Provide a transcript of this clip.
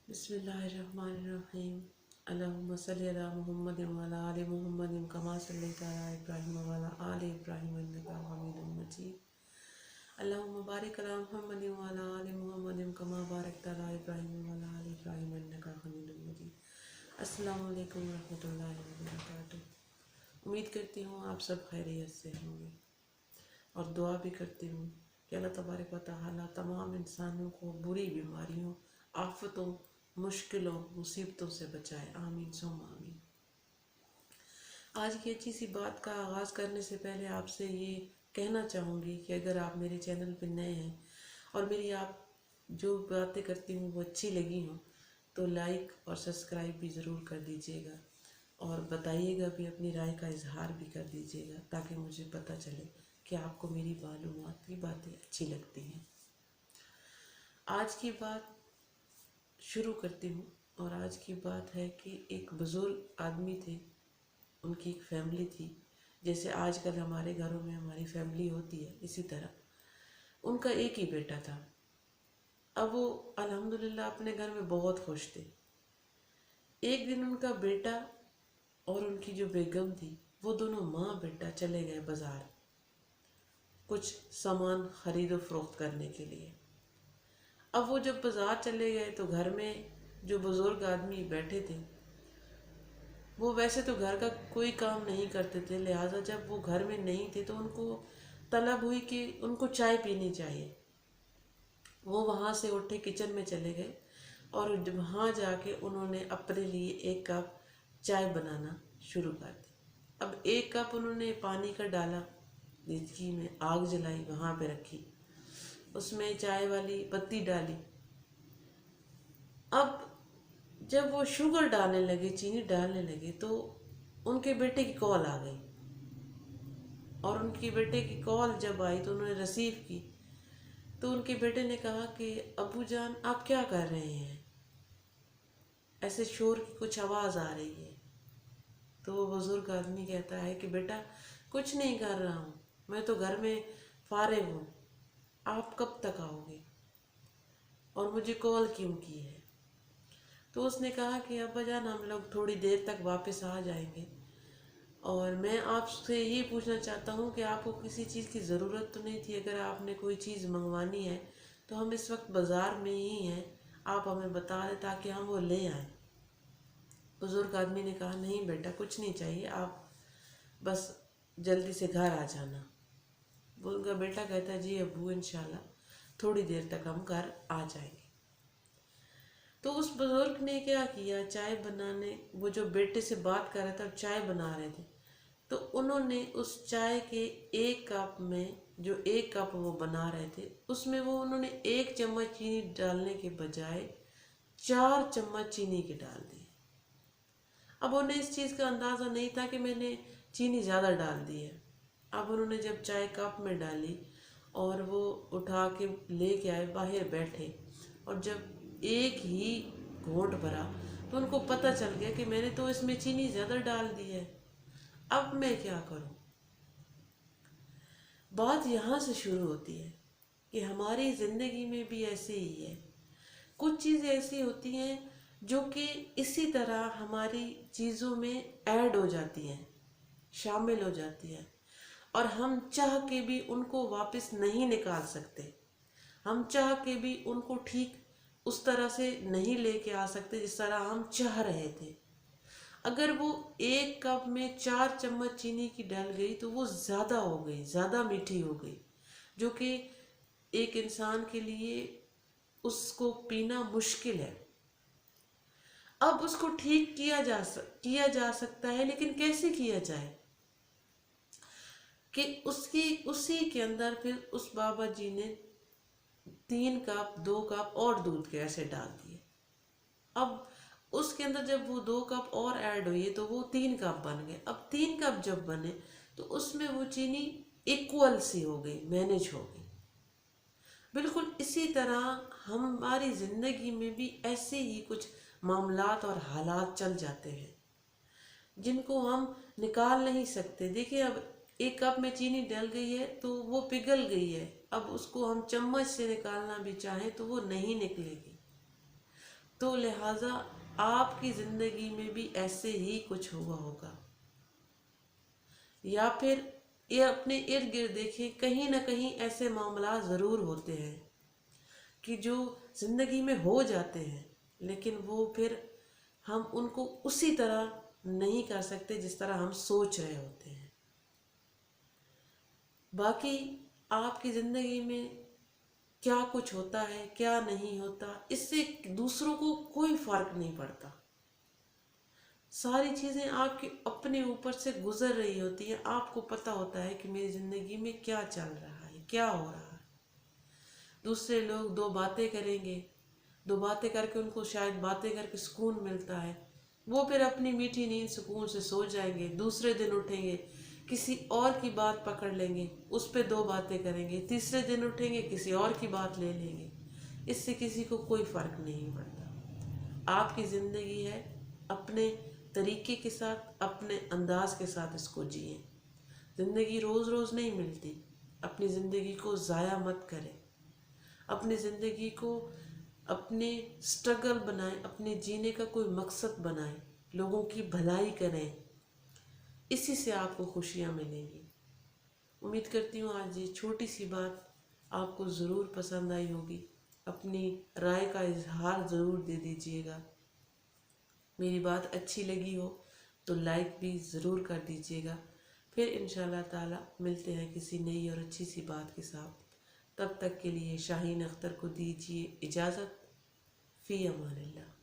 بسم اللہ الرحمن الرحیم اللہم صلی علی محمد وعلی آل محمد کما صلیت علی ابراہیم وعلی آل ابراہیم انک حمید مجید اللہم بارک علی محمد وعلی آل محمد کما بارکت علی ابراہیم وعلی آل ابراہیم انک حمید مجید۔ السلام علیکم ورحمۃ اللہ وبرکاتہ۔ امید کرتی ہوں آپ سب خیریت سے ہوں گے اور دعا بھی کرتی ہوں کہ اللہ تبارک و تعالیٰ تمام انسانوں کو بری بیماریوں، آفتوں، مشکلوں، مصیبتوں سے بچائے، آمین ثم آمین۔ آج کی اچھی سی بات کا آغاز کرنے سے پہلے آپ سے یہ کہنا چاہوں گی کہ اگر آپ میرے چینل پہ نئے ہیں اور میری آپ جو باتیں کرتی ہوں وہ اچھی لگی ہوں تو لائک اور سبسکرائب بھی ضرور کر دیجیے گا اور بتائیے گا بھی، اپنی رائے کا اظہار بھی کر دیجیے گا تاکہ مجھے پتہ چلے کہ آپ کو میری معلومات کی باتیں اچھی لگتی ہیں۔ آج کی بات شروع کرتی ہوں، اور آج کی بات ہے کہ ایک بزرگ آدمی تھے، ان کی ایک فیملی تھی، جیسے آج کل ہمارے گھروں میں ہماری فیملی ہوتی ہے اسی طرح ان کا ایک ہی بیٹا تھا۔ اب وہ الحمدللہ اپنے گھر میں بہت خوش تھے۔ ایک دن ان کا بیٹا اور ان کی جو بیگم تھی وہ دونوں ماں بیٹا چلے گئے بازار کچھ سامان خرید و فروخت کرنے کے لیے۔ اب وہ جب بازار چلے گئے تو گھر میں جو بزرگ آدمی بیٹھے تھے وہ ویسے تو گھر کا کوئی کام نہیں کرتے تھے، لہٰذا جب وہ گھر میں نہیں تھے تو ان کو طلب ہوئی کہ ان کو چائے پینی چاہیے۔ وہ وہاں سے اٹھے، کچن میں چلے گئے اور وہاں جا کے انہوں نے اپنے لیے ایک کپ چائے بنانا شروع کر دی۔ اب ایک کپ انہوں نے پانی کا ڈالا، دیگچی میں آگ جلائی، وہاں پہ رکھی، اس میں چائے والی پتی ڈالی۔ اب جب وہ شوگر ڈالنے لگے، چینی ڈالنے لگے، تو ان کے بیٹے کی کال آ گئی، اور ان کے بیٹے کی کال جب آئی تو انہوں نے ریسیو کی تو ان کے بیٹے نے کہا کہ ابو جان آپ کیا کر رہے ہیں، ایسے شور کی کچھ آواز آ رہی ہے۔ تو وہ بزرگ آدمی کہتا ہے کہ بیٹا کچھ نہیں کر رہا ہوں، میں تو گھر میں فارغ ہوں، آپ کب تک آؤ گے اور مجھے کال کیوں کی ہے؟ تو اس نے کہا کہ ابا جان ہم لوگ تھوڑی دیر تک واپس آ جائیں گے، اور میں آپ سے یہ پوچھنا چاہتا ہوں کہ آپ کو کسی چیز کی ضرورت تو نہیں تھی؟ اگر آپ نے کوئی چیز منگوانی ہے تو ہم اس وقت بازار میں ہی ہیں، آپ ہمیں بتا دیں تاکہ ہم وہ لے آئیں۔ بزرگ آدمی نے کہا نہیں بیٹا کچھ نہیں چاہیے، آپ بس جلدی سے گھر آ جانا۔ وہ ان کا بیٹا کہتا ہے جی ابو انشاءاللہ تھوڑی دیر تک ہم گھر آ جائیں گے۔ تو اس بزرگ نے کیا کیا، چائے بنانے، وہ جو بیٹے سے بات کر رہا تھا چائے بنا رہے تھے، تو انہوں نے اس چائے کے ایک کپ میں، جو ایک کپ وہ بنا رہے تھے اس میں وہ انہوں نے ایک چمچ چینی ڈالنے کے بجائے 4 چمچ چینی کے ڈال دی۔ اب انہیں اس چیز کا اندازہ نہیں تھا کہ میں نے چینی زیادہ ڈال دی ہے۔ اب انہوں نے جب چائے کپ میں ڈالی اور وہ اٹھا کے لے کے آئے، باہر بیٹھے، اور جب ایک ہی گھونٹ بھرا تو ان کو پتہ چل گیا کہ میں نے تو اس میں چینی زیادہ ڈال دی ہے، اب میں کیا کروں؟ بات یہاں سے شروع ہوتی ہے کہ ہماری زندگی میں بھی ایسے ہی ہے، کچھ چیزیں ایسی ہوتی ہیں جو کہ اسی طرح ہماری چیزوں میں ایڈ ہو جاتی ہیں، شامل ہو جاتی ہیں، اور ہم چاہ کے بھی ان کو واپس نہیں نکال سکتے، ہم چاہ کے بھی ان کو ٹھیک اس طرح سے نہیں لے کے آ سکتے جس طرح ہم چاہ رہے تھے۔ اگر وہ ایک کپ میں 4 چمچ چینی کی ڈل گئی تو وہ زیادہ ہو گئی، زیادہ میٹھی ہو گئی، جو کہ ایک انسان کے لیے اس کو پینا مشکل ہے۔ اب اس کو ٹھیک کیا جا سکتا ہے، لیکن کیسے کیا جائے؟ کہ اسی کے اندر پھر اس بابا جی نے 3 کپ 2 کپ اور دودھ کے ایسے ڈال دیے۔ اب اس کے اندر جب وہ 2 کپ اور ایڈ ہوئی تو وہ 3 کپ بن گئے۔ اب 3 کپ جب بنے تو اس میں وہ چینی ایکول سی ہو گئی، مینج ہو گئی۔ بالکل اسی طرح ہماری زندگی میں بھی ایسے ہی کچھ معاملات اور حالات چل جاتے ہیں جن کو ہم نکال نہیں سکتے۔ دیکھیں اب ایک کپ میں چینی ڈل گئی ہے تو وہ پگھل گئی ہے، اب اس کو ہم چمچ سے نکالنا بھی چاہیں تو وہ نہیں نکلے گی۔ تو لہٰذا آپ کی زندگی میں بھی ایسے ہی کچھ ہوا ہوگا، یا پھر یہ اپنے ارد گرد دیکھیں، کہیں نہ کہیں ایسے معاملات ضرور ہوتے ہیں کہ جو زندگی میں ہو جاتے ہیں، لیکن وہ پھر ہم ان کو اسی طرح نہیں کر سکتے جس طرح ہم سوچ رہے ہوتے ہیں۔ باقی آپ کی زندگی میں کیا کچھ ہوتا ہے کیا نہیں ہوتا، اس سے دوسروں کو کوئی فرق نہیں پڑتا۔ ساری چیزیں آپ کے اپنے اوپر سے گزر رہی ہوتی ہیں، آپ کو پتہ ہوتا ہے کہ میری زندگی میں کیا چل رہا ہے، کیا ہو رہا ہے۔ دوسرے لوگ دو باتیں کریں گے، دو باتیں کر کے ان کو شاید باتیں کر کے سکون ملتا ہے، وہ پھر اپنی میٹھی نیند سکون سے سو جائیں گے، دوسرے دن اٹھیں گے کسی اور کی بات پکڑ لیں گے، اس پہ دو باتیں کریں گے، تیسرے دن اٹھیں گے کسی اور کی بات لے لیں گے۔ اس سے کسی کو کوئی فرق نہیں پڑتا۔ آپ کی زندگی ہے، اپنے طریقے کے ساتھ اپنے انداز کے ساتھ اس کو جئیں۔ زندگی روز روز نہیں ملتی، اپنی زندگی کو ضائع مت کریں، اپنی زندگی کو اپنے سٹرگل بنائیں، اپنے جینے کا کوئی مقصد بنائیں، لوگوں کی بھلائی کریں، اسی سے آپ کو خوشیاں ملیں گی۔ امید کرتی ہوں آج یہ چھوٹی سی بات آپ کو ضرور پسند آئی ہوگی۔ اپنی رائے کا اظہار ضرور دے دیجیے گا۔ میری بات اچھی لگی ہو تو لائک بھی ضرور کر دیجیے گا۔ پھر انشاءاللہ تعالی ملتے ہیں کسی نئی اور اچھی سی بات کے ساتھ۔ تب تک کے لیے شاہین اختر کو دیجیے اجازت۔ فی امان اللہ۔